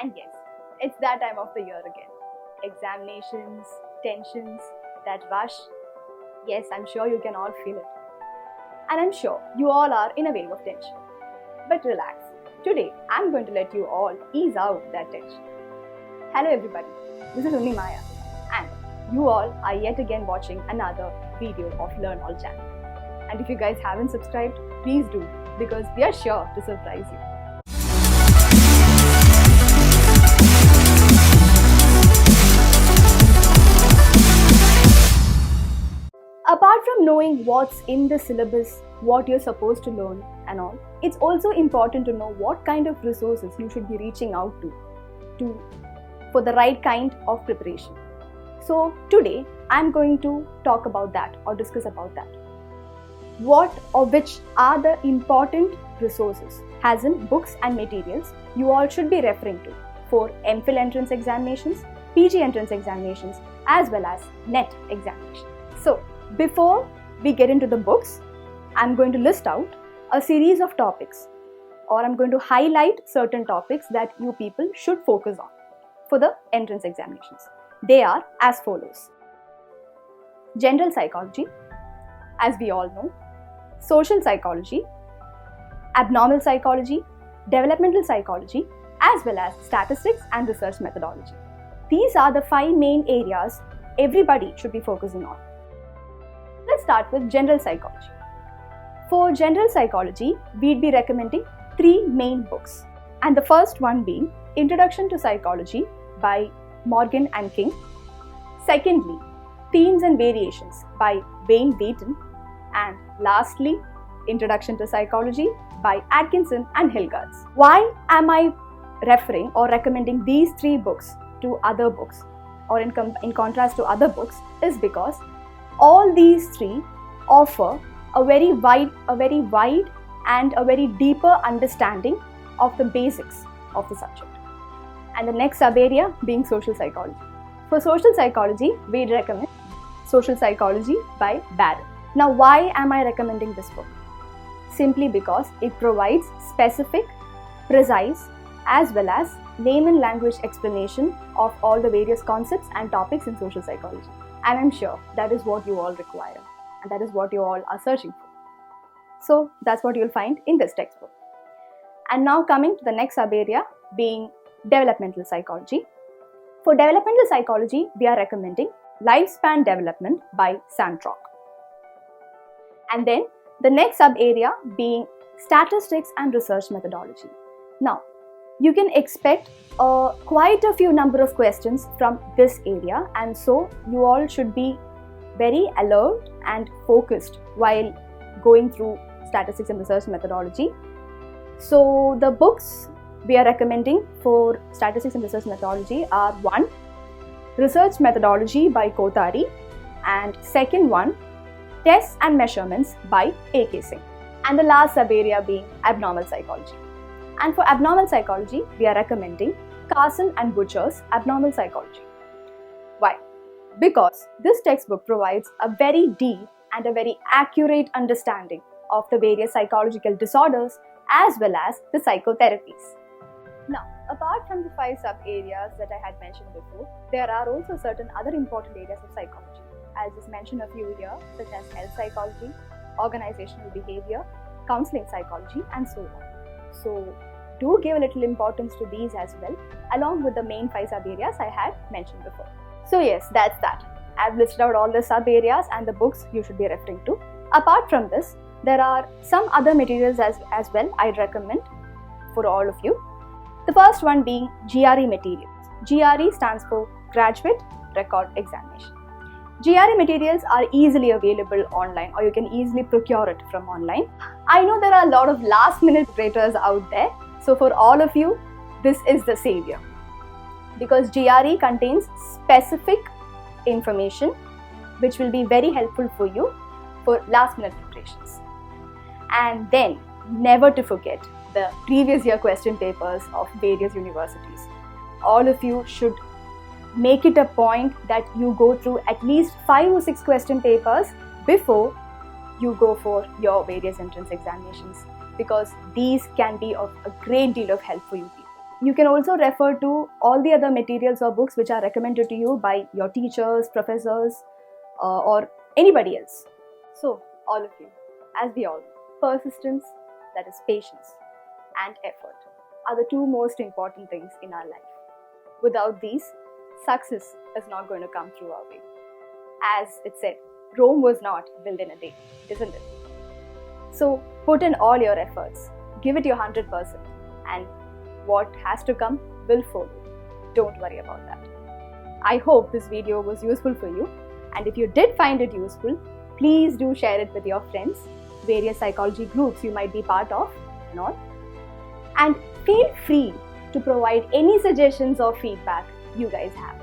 And yes, it's that time of the year again. Examinations, tensions, that rush. Yes, I'm sure you can all feel it. And I'm sure you all are in a wave of tension. But relax. Today, I'm going to let you all ease out that tension. Hello everybody, this is Unni Maya. And you all are yet again watching another video of Learn All channel. And if you guys haven't subscribed, please do, because we are sure to surprise you. Apart from knowing what's in the syllabus, what you're supposed to learn and all, it's also important to know what kind of resources you should be reaching out to for the right kind of preparation. So today I'm going to talk about that or discuss about that. What or which are the important resources, as in books and materials, you all should be referring to for MPhil entrance examinations, PG entrance examinations, as well as NET examinations. So before we get into the books, I'm going to list out a series of topics, or I'm going to highlight certain topics that you people should focus on for the entrance examinations. They are as follows: general psychology, as we all know, social psychology, abnormal psychology, developmental psychology, as well as statistics and research methodology. These are the 5 main areas everybody should be focusing on. Let's start with general psychology. For general psychology, we'd be recommending 3 main books. And the first one being Introduction to Psychology by Morgan and King. Secondly, Themes and Variations by Wayne Wheaton. And lastly, Introduction to Psychology by Atkinson and Hilgards. Why am I referring or recommending these 3 books to other books, or in contrast to other books, is because all these 3 offer a very wide and a very deeper understanding of the basics of the subject. And the next sub-area being social psychology. For social psychology, we'd recommend Social Psychology by Barron. Now, why am I recommending this book? Simply because it provides specific, precise, as well as layman language explanation of all the various concepts and topics in social psychology. And I'm sure that is what you all require, and that is what you all are searching for. So that's what you'll find in this textbook. And now coming to the next sub-area being developmental psychology. For developmental psychology, we are recommending Lifespan Development by Sandrock. And then the next sub-area being statistics and research methodology. Now, you can expect quite a few number of questions from this area, and so you all should be very alert and focused while going through statistics and research methodology. So the books we are recommending for statistics and research methodology are 1, Research Methodology by Kothari, and second one, Tests and Measurements by A.K. Singh. And the last sub-area being abnormal psychology. And for abnormal psychology, we are recommending Carson and Butcher's Abnormal Psychology. Why? Because this textbook provides a very deep and a very accurate understanding of the various psychological disorders as well as the psychotherapies. Now, apart from the 5 sub-areas that I had mentioned before, there are also certain other important areas of psychology. I'll just mention a few here, such as health psychology, organizational behavior, counseling psychology, and so on. So do give a little importance to these as well, along with the main 5 sub-areas I had mentioned before. So yes, that's that. I've listed out all the sub-areas and the books you should be referring to. Apart from this, there are some other materials as well I'd recommend for all of you. The first one being GRE materials. GRE stands for Graduate Record Examination. GRE materials are easily available online, or you can easily procure it from online. I know there are a lot of last-minute preparators out there, so for all of you, this is the savior. Because GRE contains specific information which will be very helpful for you for last-minute preparations. And then, never to forget the previous year question papers of various universities. All of you should make it a point that you go through at least 5 or 6 question papers before you go for your various entrance examinations, because these can be of a great deal of help for you people. You can also refer to all the other materials or books which are recommended to you by your teachers, professors, or anybody else. So, all of you, as we all know, persistence, that is patience, and effort are the two most important things in our life. Without these, success is not going to come through our way. As it said, Rome was not built in a day, isn't it? So put in all your efforts, give it your 100%, and what has to come will follow. Don't worry about that. I hope this video was useful for you, and if you did find it useful, please do share it with your friends, various psychology groups you might be part of, and all. And feel free to provide any suggestions or feedback you guys have.